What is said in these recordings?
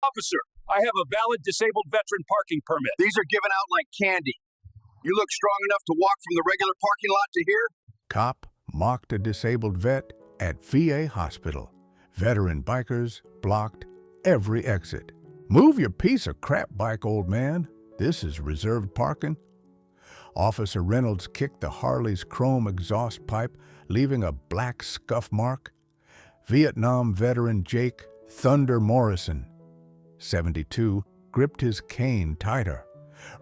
Officer, I have a valid disabled veteran parking permit. These are given out like candy. You look strong enough to walk from the regular parking lot to here? Cop mocked a disabled vet at VA hospital. Veteran bikers blocked every exit. Move your piece of crap bike, old man. This is reserved parking. Officer Reynolds kicked the Harley's chrome exhaust pipe, leaving a black scuff mark. Vietnam veteran Jake "Thunder" Morrison, 72, gripped his cane tighter.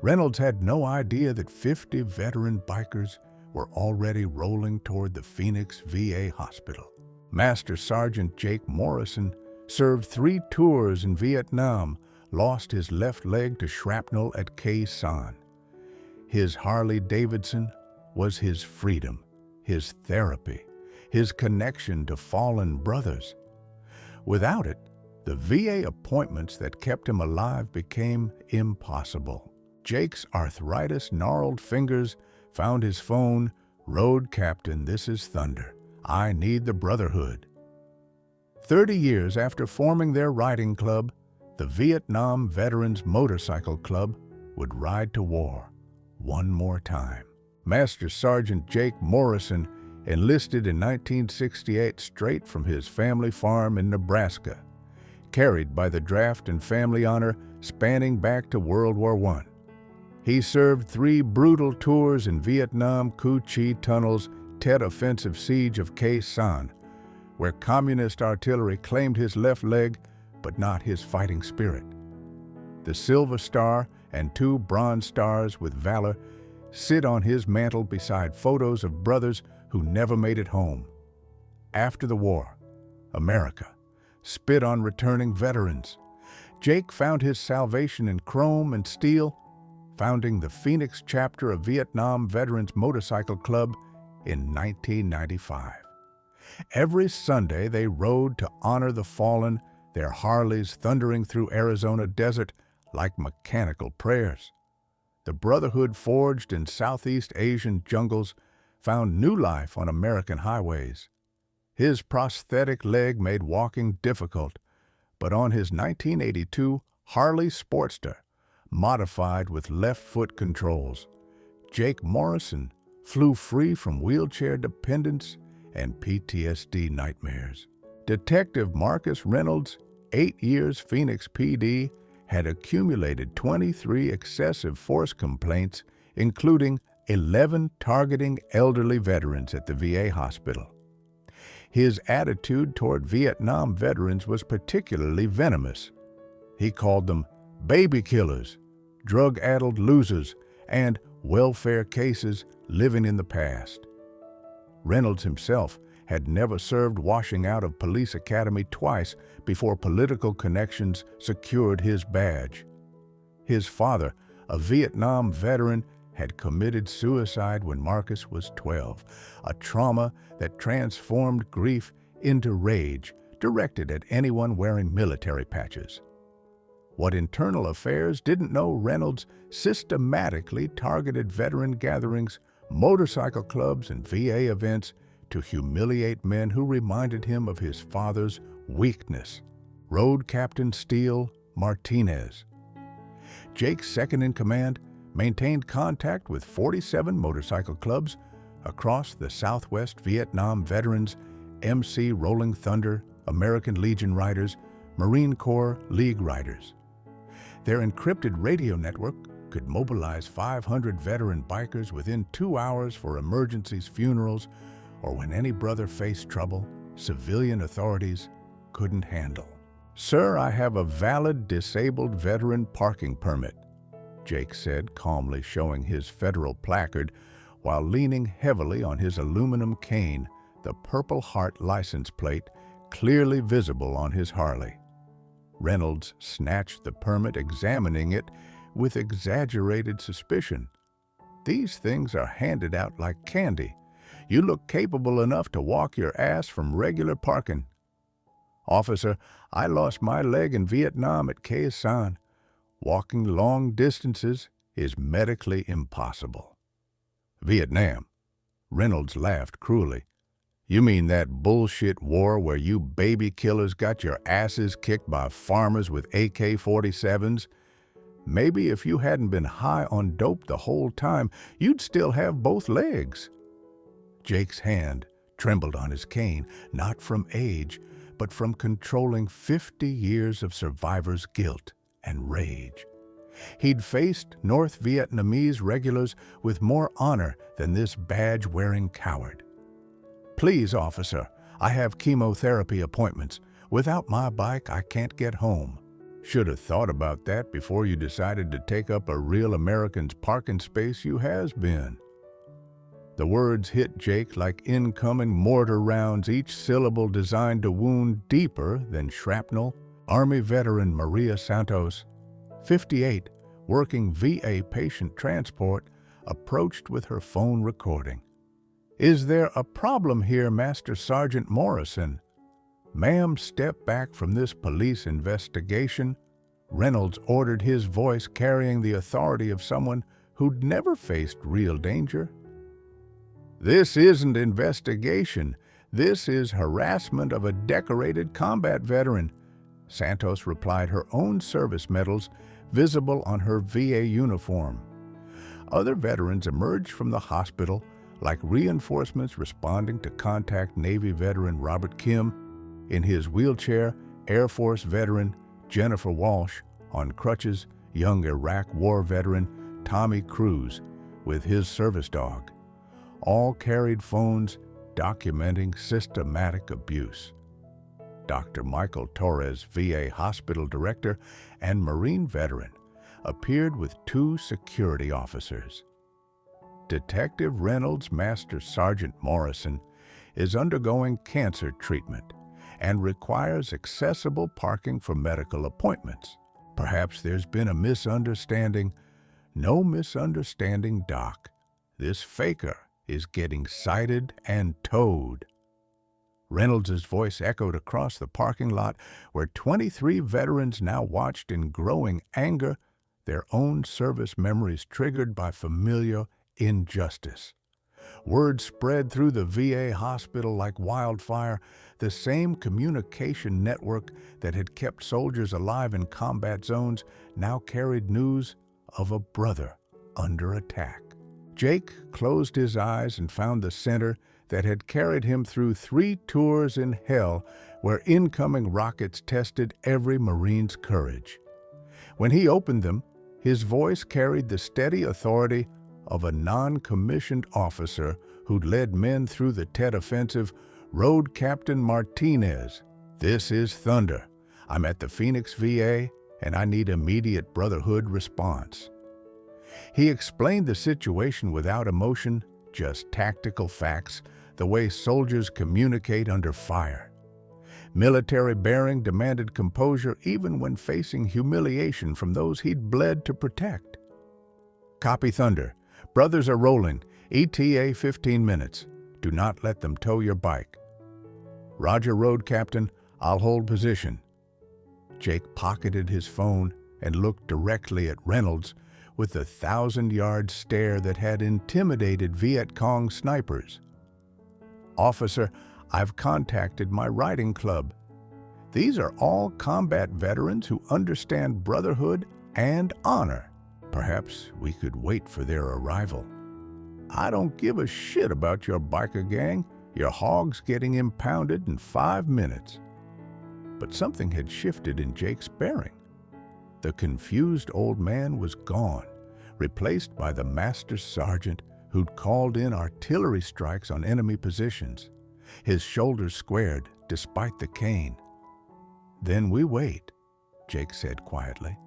Reynolds had no idea that 50 veteran bikers were already rolling toward the Phoenix VA hospital. Master Sergeant Jake Morrison served 3 tours in Vietnam, lost his left leg to shrapnel at Khe Sanh. His Harley Davidson was his freedom, his therapy, his connection to fallen brothers. Without it, the VA appointments that kept him alive became impossible. Jake's arthritis-gnarled fingers found his phone. "Road Captain, this is Thunder. I need the brotherhood." 30 years after forming their riding club, the Vietnam Veterans Motorcycle Club would ride to war one more time. Master Sergeant Jake Morrison enlisted in 1968 straight from his family farm in Nebraska, carried by the draft and family honor spanning back to World War I. He served 3 brutal tours in Vietnam, Cu Chi Tunnel's Tet Offensive siege of Khe Sanh, where communist artillery claimed his left leg but not his fighting spirit. The Silver Star and 2 Bronze Stars with Valor sit on his mantle beside photos of brothers who never made it home. After the war, America spit on returning veterans. Jake found his salvation in chrome and steel, founding the Phoenix chapter of Vietnam Veterans Motorcycle Club in 1995. Every Sunday they rode to honor the fallen, their Harleys thundering through Arizona desert like mechanical prayers. The brotherhood forged in Southeast Asian jungles found new life on American highways. His prosthetic leg made walking difficult, but on his 1982 Harley Sportster, modified with left foot controls, Jake Morrison flew free from wheelchair dependence and PTSD nightmares. Detective Marcus Reynolds, 8 years Phoenix PD, had accumulated 23 excessive force complaints, including 11 targeting elderly veterans at the VA hospital. His attitude toward Vietnam veterans was particularly venomous. He called them baby killers, drug-addled losers, and welfare cases living in the past. Reynolds himself had never served, washing out of police academy twice before political connections secured his badge. His father, a Vietnam veteran, had committed suicide when Marcus was 12, a trauma that transformed grief into rage directed at anyone wearing military patches. What Internal Affairs didn't know, Reynolds systematically targeted veteran gatherings, motorcycle clubs, and VA events to humiliate men who reminded him of his father's weakness. Road Captain Steele Martinez. Jake's second-in-command maintained contact with 47 motorcycle clubs across the Southwest Vietnam veterans, MC Rolling Thunder, American Legion Riders, Marine Corps League Riders. Their encrypted radio network could mobilize 500 veteran bikers within 2 hours for emergencies, funerals, or when any brother faced trouble civilian authorities couldn't handle. "Sir, I have a valid disabled veteran parking permit," Jake said, calmly showing his federal placard while leaning heavily on his aluminum cane, the Purple Heart license plate clearly visible on his Harley. Reynolds snatched the permit, examining it with exaggerated suspicion. "These things are handed out like candy. You look capable enough to walk your ass from regular parking." "Officer, I lost my leg in Vietnam at Khe Sanh. Walking long distances is medically impossible." "Vietnam?" Reynolds laughed cruelly. You mean that bullshit war where you baby killers got your asses kicked by farmers with AK-47s? Maybe if you hadn't been high on dope the whole time, you'd still have both legs. Jake's hand trembled on his cane, not from age, but from controlling 50 years of survivor's guilt and rage. He'd faced North Vietnamese regulars with more honor than this badge-wearing coward. Please, officer, I have chemotherapy appointments. Without my bike, I can't get home. Should have thought about that before you decided to take up a real American's parking space you has been. The words hit Jake like incoming mortar rounds, each syllable designed to wound deeper than shrapnel. Army veteran Maria Santos, 58, working VA patient transport, approached with her phone recording. "Is there a problem here, Master Sergeant Morrison?" "Ma'am, step back from this police investigation." Reynolds ordered, his voice carrying the authority of someone who'd never faced real danger. "This isn't investigation. This is harassment of a decorated combat veteran," Santos replied, her own service medals visible on her VA uniform. Other veterans emerged from the hospital like reinforcements responding to contact Navy veteran Robert Kim, in his wheelchair, Air Force veteran Jennifer Walsh, on crutches, young Iraq War veteran Tommy Cruz with his service dog. All carried phones documenting systematic abuse. Dr. Michael Torres, VA hospital director and Marine veteran, appeared with 2 security officers. Detective Reynolds, Master Sergeant Morrison, is undergoing cancer treatment and requires accessible parking for medical appointments. Perhaps there's been a misunderstanding. No misunderstanding, Doc. This faker is getting cited and towed. Reynolds' voice echoed across the parking lot where 23 veterans now watched in growing anger, their own service memories triggered by familiar injustice. Word spread through the VA hospital like wildfire. The same communication network that had kept soldiers alive in combat zones now carried news of a brother under attack. Jake closed his eyes and found the center that had carried him through 3 tours in hell where incoming rockets tested every Marine's courage. When he opened them, his voice carried the steady authority of a non-commissioned officer who'd led men through the Tet Offensive, Road Captain Martinez. "This is Thunder. I'm at the Phoenix VA, and I need immediate Brotherhood response." He explained the situation without emotion, just tactical facts, the way soldiers communicate under fire. Military bearing demanded composure even when facing humiliation from those he'd bled to protect. "Copy, Thunder. Brothers are rolling. ETA 15 minutes. Do not let them tow your bike." "Roger, Road Captain. I'll hold position." Jake pocketed his phone and looked directly at Reynolds with the 1,000-yard stare that had intimidated Viet Cong snipers. "Officer, I've contacted my riding club. These are all combat veterans who understand brotherhood and honor. Perhaps we could wait for their arrival." "I don't give a shit about your biker gang. Your hog's getting impounded in 5 minutes." But something had shifted in Jake's bearing. The confused old man was gone, replaced by the master sergeant who'd called in artillery strikes on enemy positions. His shoulders squared despite the cane. "Then we wait," Jake said quietly.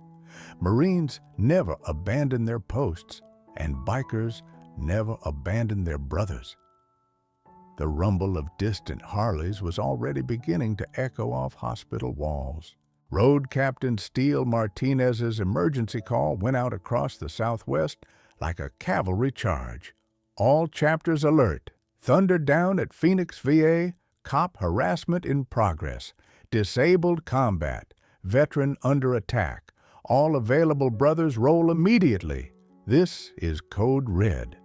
"Marines never abandon their posts, and bikers never abandon their brothers." The rumble of distant Harleys was already beginning to echo off hospital walls. Road Captain Steele Martinez's emergency call went out across the Southwest like a cavalry charge. "All chapters alert. Thunder down at Phoenix VA. Cop harassment in progress. Disabled combat. Veteran under attack. All available brothers roll immediately. This is Code Red."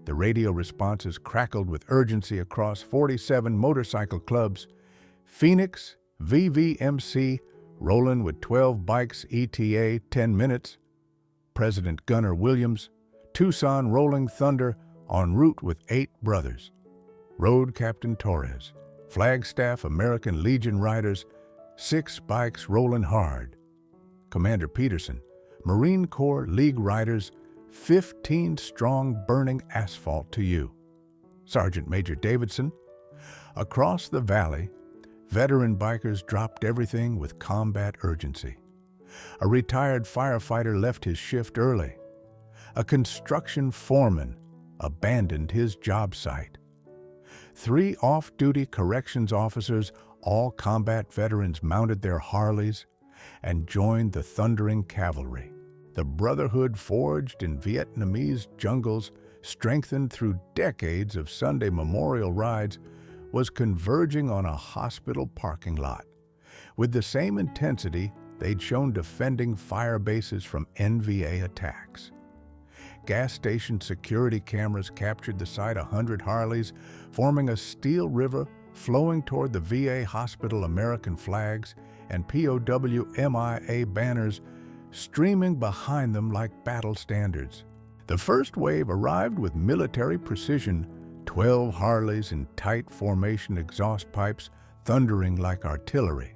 The radio responses crackled with urgency across 47 motorcycle clubs. Phoenix, VVMC, rolling with 12 bikes, ETA 10 minutes. President Gunnar Williams, Tucson Rolling Thunder, en route with 8 brothers. Road Captain Torres, Flagstaff American Legion riders, 6 bikes rolling hard. Commander Peterson, Marine Corps League riders, 15 strong burning asphalt to you. Sergeant Major Davidson, across the valley, veteran bikers dropped everything with combat urgency. A retired firefighter left his shift early. A construction foreman abandoned his job site. 3 off-duty corrections officers, all combat veterans, mounted their Harleys and joined the thundering cavalry. The brotherhood forged in Vietnamese jungles, strengthened through decades of Sunday memorial rides, was converging on a hospital parking lot. With the same intensity they'd shown defending fire bases from NVA attacks. Gas station security cameras captured the sight of 100 Harleys, forming a steel river flowing toward the VA hospital, American flags and POW MIA banners streaming behind them like battle standards. The first wave arrived with military precision, 12 Harleys in tight formation, exhaust pipes thundering like artillery.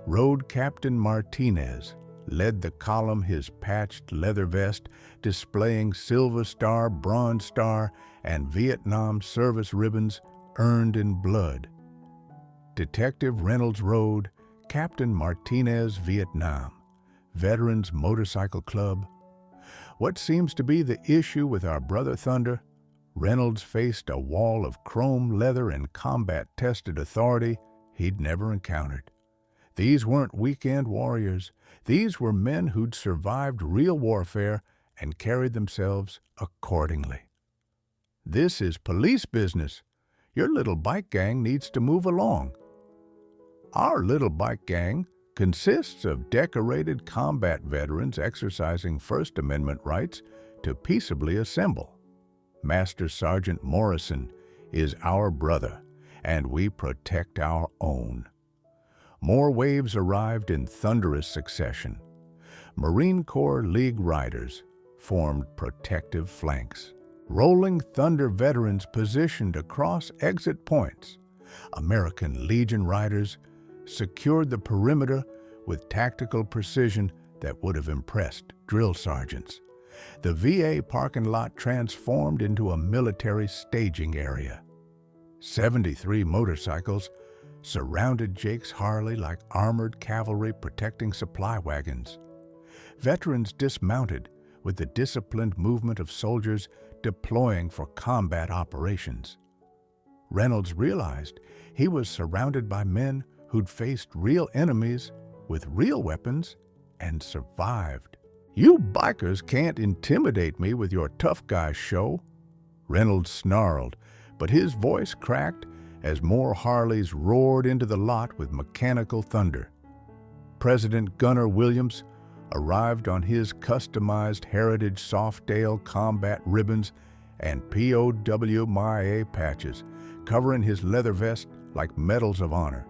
Road Captain Martinez led the column, his patched leather vest displaying Silver Star, Bronze Star, and Vietnam service ribbons earned in blood. Detective Reynolds rode Captain Martinez, Vietnam, Veterans Motorcycle Club. What seems to be the issue with our brother Thunder? Reynolds faced a wall of chrome leather and combat-tested authority he'd never encountered. These weren't weekend warriors. These were men who'd survived real warfare and carried themselves accordingly. This is police business. Your little bike gang needs to move along. Our little bike gang consists of decorated combat veterans exercising First Amendment rights to peaceably assemble. Master Sergeant Morrison is our brother, and we protect our own. More waves arrived in thunderous succession. Marine Corps League riders formed protective flanks. Rolling Thunder veterans positioned across exit points. American Legion riders secured the perimeter with tactical precision that would have impressed drill sergeants. The VA parking lot transformed into a military staging area. 73 motorcycles surrounded Jake's Harley like armored cavalry protecting supply wagons. Veterans dismounted with the disciplined movement of soldiers deploying for combat operations. Reynolds realized he was surrounded by men who'd faced real enemies with real weapons and survived. "You bikers can't intimidate me with your tough guy show," Reynolds snarled, but his voice cracked as more Harleys roared into the lot with mechanical thunder. President Gunnar Williams arrived on his customized Heritage Softdale combat ribbons and POW MIA patches, covering his leather vest like medals of honor.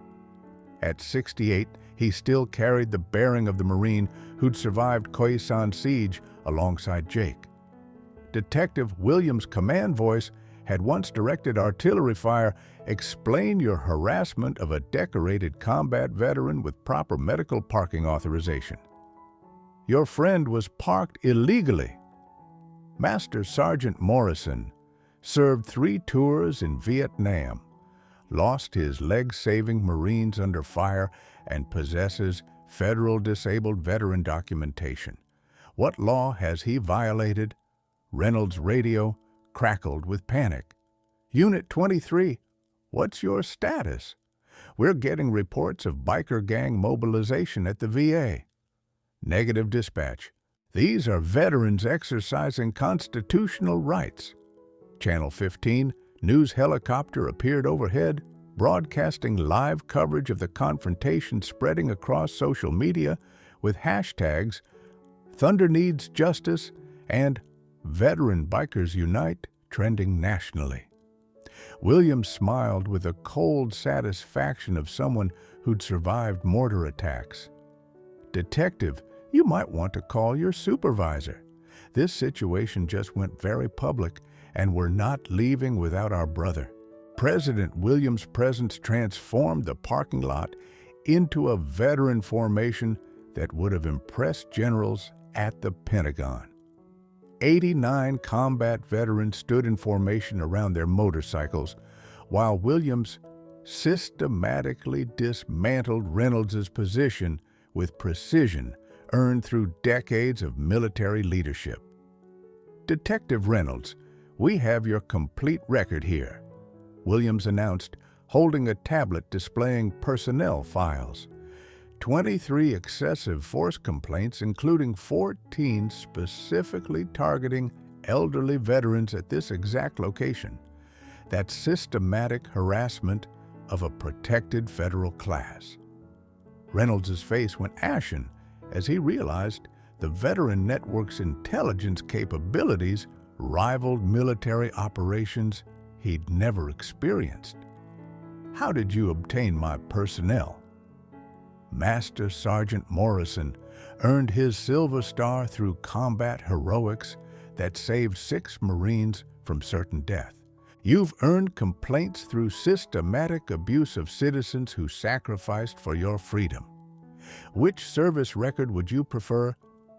At 68, he still carried the bearing of the Marine who'd survived Khoi San siege alongside Jake. Detective Williams' command voice had once directed artillery fire, "Explain your harassment of a decorated combat veteran with proper medical parking authorization. Your friend was parked illegally." Master Sergeant Morrison served 3 tours in Vietnam, lost his leg-saving Marines under fire, and possesses federal disabled veteran documentation. What law has he violated? Reynolds' radio crackled with panic. "Unit 23, what's your status? We're getting reports of biker gang mobilization at the VA. Negative dispatch. These are veterans exercising constitutional rights." Channel 15, news helicopter appeared overhead, broadcasting live coverage of the confrontation spreading across social media with hashtags "Thunder Needs Justice" and "Veteran Bikers Unite trending nationally. Williams smiled with the cold satisfaction of someone who'd survived mortar attacks. "Detective, you might want to call your supervisor. This situation just went very public, and we're not leaving without our brother." President Williams' presence transformed the parking lot into a veteran formation that would have impressed generals at the Pentagon. 89 combat veterans stood in formation around their motorcycles, while Williams systematically dismantled Reynolds' position with precision earned through decades of military leadership. "Detective Reynolds, we have your complete record here," Williams announced, holding a tablet displaying personnel files. 23 excessive force complaints, including 14 specifically targeting elderly veterans at this exact location. That's systematic harassment of a protected federal class. Reynolds' face went ashen as he realized the veteran network's intelligence capabilities rivaled military operations he'd never experienced. "How did you obtain my personnel?" Master Sergeant Morrison earned his Silver Star through combat heroics that saved 6 Marines from certain death. "You've earned complaints through systematic abuse of citizens who sacrificed for your freedom. Which service record would you prefer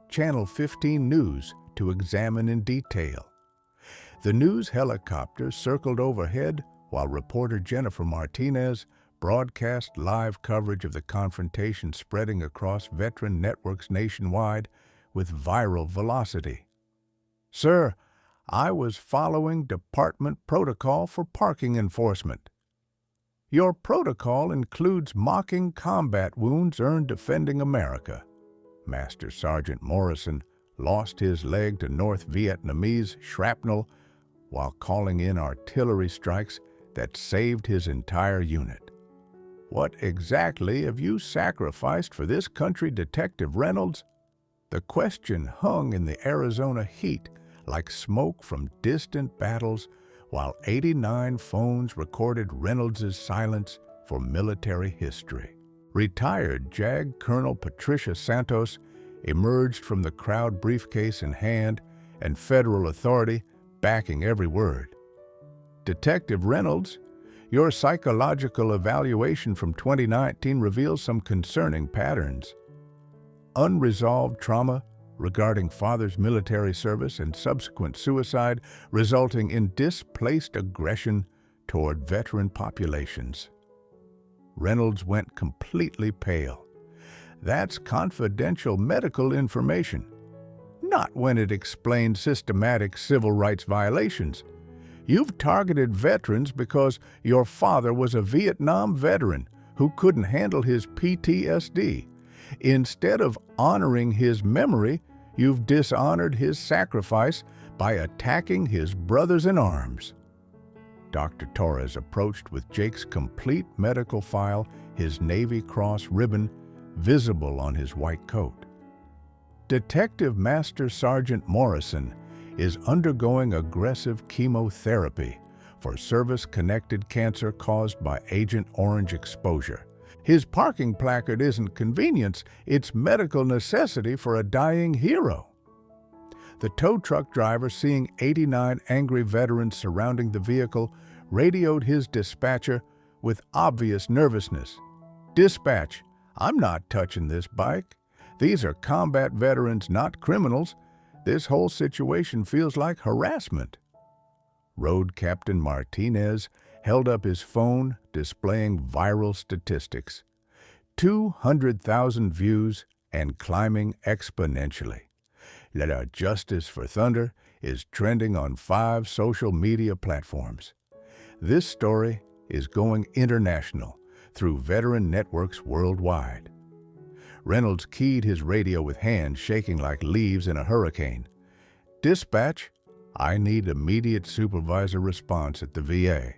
Channel 15 News to examine in detail?" The news helicopter circled overhead while reporter Jennifer Martinez broadcast live coverage of the confrontation, spreading across veteran networks nationwide with viral velocity. "Sir, I was following department protocol for parking enforcement." "Your protocol includes mocking combat wounds earned defending America." Master Sergeant Morrison lost his leg to North Vietnamese shrapnel while calling in artillery strikes that saved his entire unit. "What exactly have you sacrificed for this country, Detective Reynolds?" The question hung in the Arizona heat like smoke from distant battles, while 89 phones recorded Reynolds' silence for military history. Retired JAG Colonel Patricia Santos emerged from the crowd, briefcase in hand and federal authority backing every word. "Detective Reynolds, your psychological evaluation from 2019 reveals some concerning patterns. Unresolved trauma regarding father's military service and subsequent suicide, resulting in displaced aggression toward veteran populations." Reynolds went completely pale. "That's confidential medical information. Not when it explains systematic civil rights violations. You've targeted veterans because your father was a Vietnam veteran who couldn't handle his PTSD. Instead of honoring his memory, you've dishonored his sacrifice by attacking his brothers in arms." Dr. Torres approached with Jake's complete medical file, his Navy Cross ribbon visible on his white coat. "Detective Master Sergeant Morrison is undergoing aggressive chemotherapy for service-connected cancer caused by Agent Orange exposure. His parking placard isn't convenience, it's medical necessity for a dying hero." The tow truck driver, seeing 89 angry veterans surrounding the vehicle, radioed his dispatcher with obvious nervousness. "Dispatch, I'm not touching this bike. These are combat veterans, not criminals. This whole situation feels like harassment." Road Captain Martinez held up his phone, displaying viral statistics. 200,000 views and climbing exponentially. Let Our Justice for Thunder is trending on 5 social media platforms. This story is going international through veteran networks worldwide. Reynolds keyed his radio with hands shaking like leaves in a hurricane. "Dispatch, I need immediate supervisor response at the VA."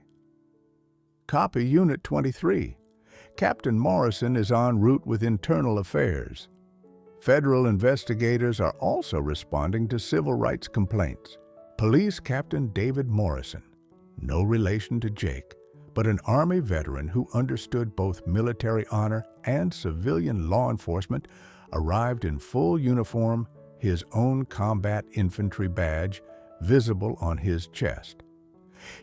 "Copy Unit 23. Captain Morrison is en route with internal affairs. Federal investigators are also responding to civil rights complaints." Police Captain David Morrison, no relation to Jake, but an Army veteran who understood both military honor and civilian law enforcement, arrived in full uniform, his own combat infantry badge visible on his chest.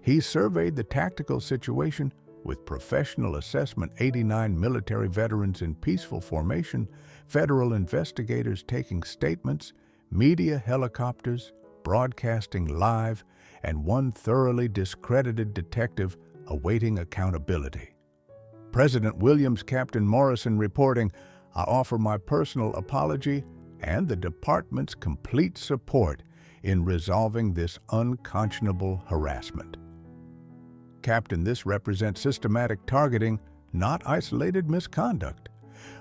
He surveyed the tactical situation with Professional Assessment 89 military veterans in peaceful formation, federal investigators taking statements, media helicopters broadcasting live, and one thoroughly discredited detective awaiting accountability. President Williams Captain Morrison reporting, "I offer my personal apology and the department's complete support in resolving this unconscionable harassment." Captain, this represents systematic targeting, not isolated misconduct.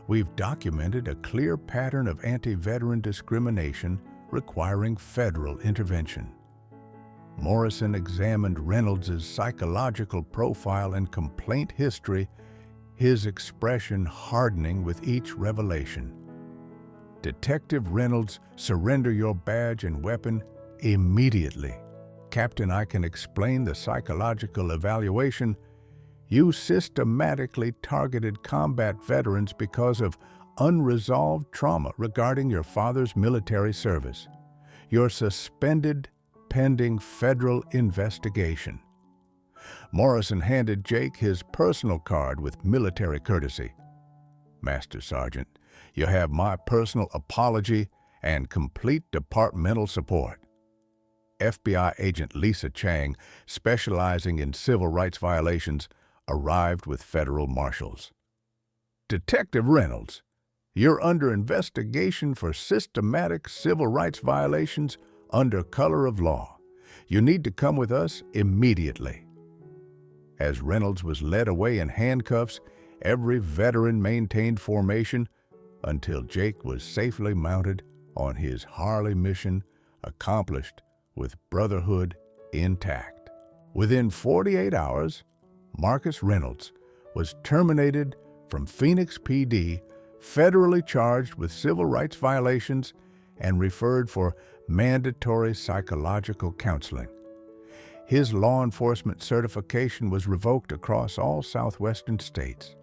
We've documented a clear pattern of anti-veteran discrimination requiring federal intervention. Morrison examined Reynolds' psychological profile and complaint history, his expression hardening with each revelation. Detective Reynolds, surrender your badge and weapon immediately. Captain, I can explain the psychological evaluation. You systematically targeted combat veterans because of unresolved trauma regarding your father's military service. You're suspended pending federal investigation. Morrison handed Jake his personal card with military courtesy. Master Sergeant, you have my personal apology and complete departmental support. FBI agent Lisa Chang, specializing in civil rights violations, arrived with federal marshals. Detective Reynolds, you're under investigation for systematic civil rights violations under color of law. You need to come with us immediately. As Reynolds was led away in handcuffs, every veteran maintained formation until Jake was safely mounted on his Harley mission, accomplished with brotherhood intact. Within 48 hours, Marcus Reynolds was terminated from Phoenix PD, federally charged with civil rights violations and referred for mandatory psychological counseling. His law enforcement certification was revoked across all southwestern states.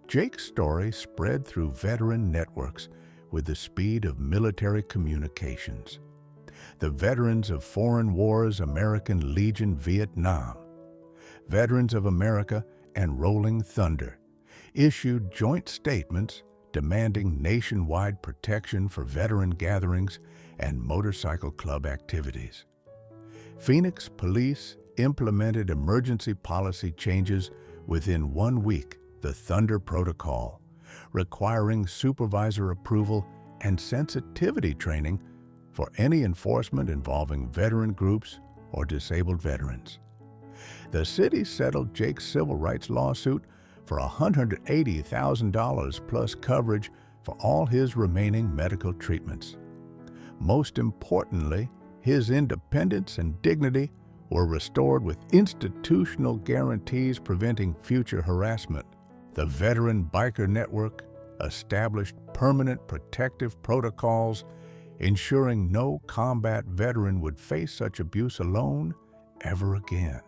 Jake's story spread through veteran networks with the speed of military communications. The Veterans of Foreign Wars American Legion Vietnam, Veterans of America, and Rolling Thunder issued joint statements demanding nationwide protection for veteran gatherings and motorcycle club activities. Phoenix police implemented emergency policy changes within 1 week, the Thunder Protocol, requiring supervisor approval and sensitivity training for any enforcement involving veteran groups or disabled veterans. The city settled Jake's civil rights lawsuit for $180,000 plus coverage for all his remaining medical treatments. Most importantly, his independence and dignity were restored with institutional guarantees preventing future harassment. The Veteran Biker Network established permanent protective protocols, ensuring no combat veteran would face such abuse alone ever again.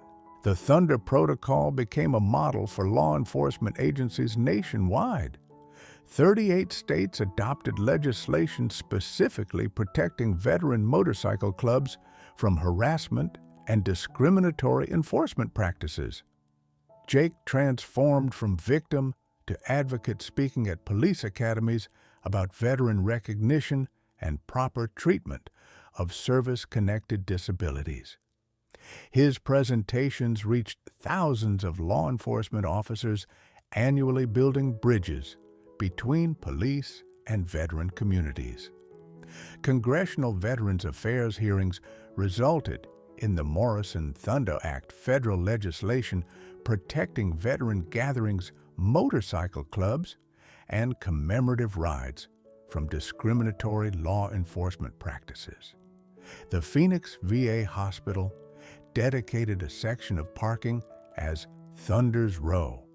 The Thunder Protocol became a model for law enforcement agencies nationwide. 38 states adopted legislation specifically protecting veteran motorcycle clubs from harassment and discriminatory enforcement practices. Jake transformed from victim to advocate, speaking at police academies about veteran recognition and proper treatment of service-connected disabilities. His presentations reached thousands of law enforcement officers, annually building bridges between police and veteran communities. Congressional Veterans Affairs hearings resulted in the Morrison Thunder Act federal legislation protecting veteran gatherings, motorcycle clubs, and commemorative rides from discriminatory law enforcement practices. The Phoenix VA Hospital dedicated a section of parking as Thunder's Row,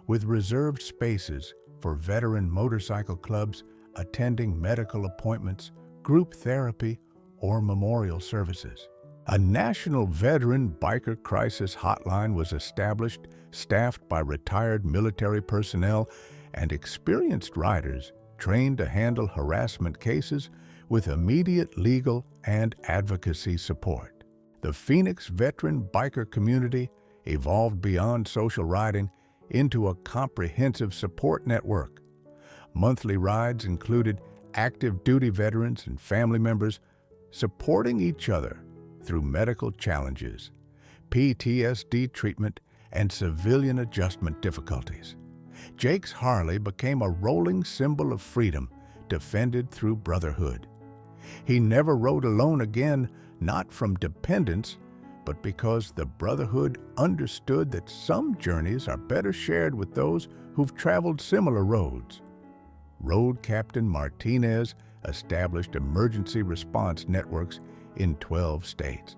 with reserved spaces for veteran motorcycle clubs attending medical appointments, group therapy, or memorial services. A national veteran biker crisis hotline was established, staffed by retired military personnel and experienced riders trained to handle harassment cases with immediate legal and advocacy support. The Phoenix veteran biker community evolved beyond social riding into a comprehensive support network. Monthly rides included active duty veterans and family members supporting each other through medical challenges, PTSD treatment, and civilian adjustment difficulties. Jake's Harley became a rolling symbol of freedom, defended through brotherhood. He never rode alone again, not from dependence, but because the brotherhood understood that some journeys are better shared with those who've traveled similar roads. Road Captain Martinez established emergency response networks in 12 states.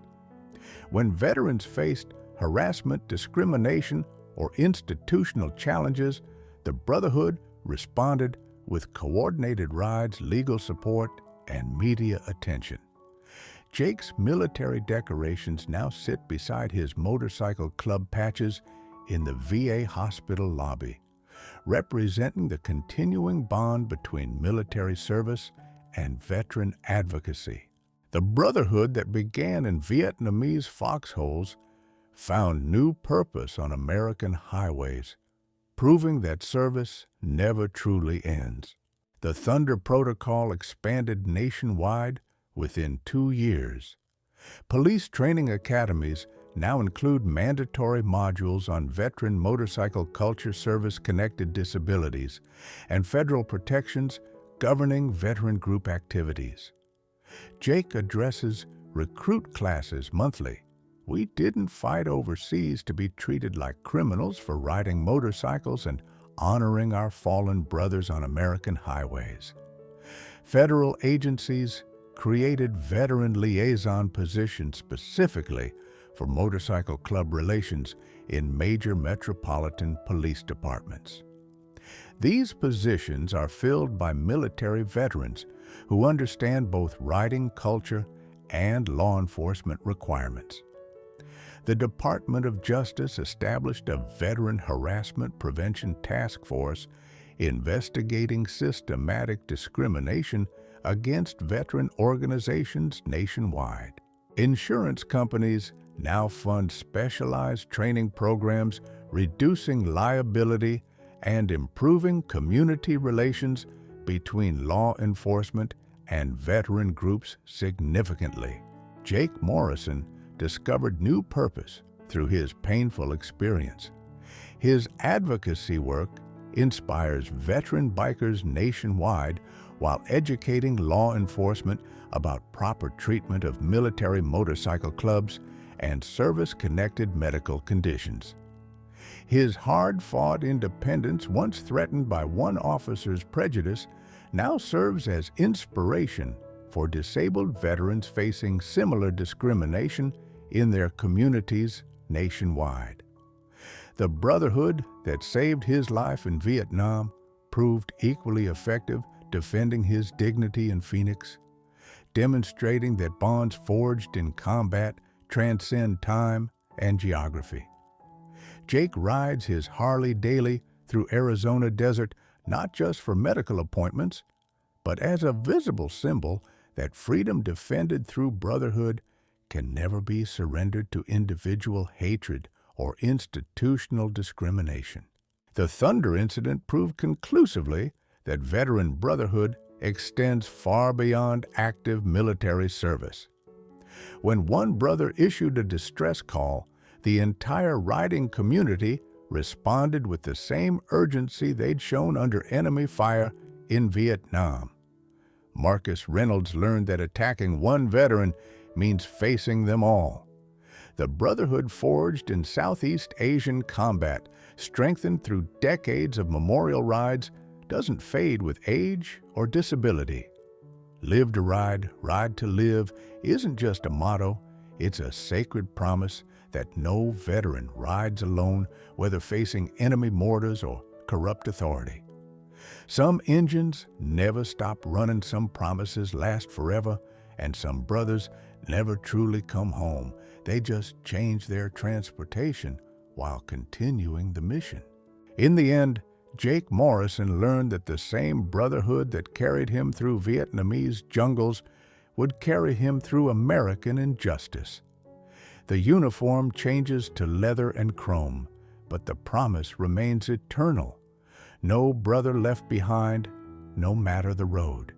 When veterans faced harassment, discrimination, or institutional challenges, the Brotherhood responded with coordinated rides, legal support, and media attention. Jake's military decorations now sit beside his motorcycle club patches in the VA hospital lobby, representing the continuing bond between military service and veteran advocacy. The brotherhood that began in Vietnamese foxholes found new purpose on American highways, proving that service never truly ends. The Thunder Protocol expanded nationwide within 2 years. Police training academies now include mandatory modules on veteran motorcycle culture, service-connected disabilities, and federal protections governing veteran group activities. Jake addresses recruit classes monthly. We didn't fight overseas to be treated like criminals for riding motorcycles and honoring our fallen brothers on American highways. Federal agencies created veteran liaison positions specifically for motorcycle club relations in major metropolitan police departments. These positions are filled by military veterans who understand both riding culture and law enforcement requirements. The Department of Justice established a Veteran Harassment Prevention Task Force investigating systematic discrimination against veteran organizations nationwide. Insurance companies now fund specialized training programs, reducing liability and improving community relations between law enforcement and veteran groups significantly. Jake Morrison discovered new purpose through his painful experience. His advocacy work inspires veteran bikers nationwide while educating law enforcement about proper treatment of military motorcycle clubs and service-connected medical conditions. His hard-fought independence, once threatened by one officer's prejudice, now serves as inspiration for disabled veterans facing similar discrimination in their communities nationwide. The brotherhood that saved his life in Vietnam proved equally effective defending his dignity in Phoenix, demonstrating that bonds forged in combat transcend time and geography. Jake rides his Harley daily through Arizona desert not just for medical appointments, but as a visible symbol that freedom defended through brotherhood can never be surrendered to individual hatred or institutional discrimination. The Thunder incident proved conclusively that veteran brotherhood extends far beyond active military service. When one brother issued a distress call, the entire riding community responded with the same urgency they'd shown under enemy fire in Vietnam. Marcus Reynolds learned that attacking one veteran means facing them all. The brotherhood forged in Southeast Asian combat, strengthened through decades of memorial rides, doesn't fade with age or disability. Live to ride, ride to live isn't just a motto, it's a sacred promise that no veteran rides alone, whether facing enemy mortars or corrupt authority. Some engines never stop running, some promises last forever, and some brothers never truly come home. They just change their transportation while continuing the mission. In the end, Jake Morrison learned that the same brotherhood that carried him through Vietnamese jungles would carry him through American injustice. The uniform changes to leather and chrome, but the promise remains eternal. No brother left behind, no matter the road.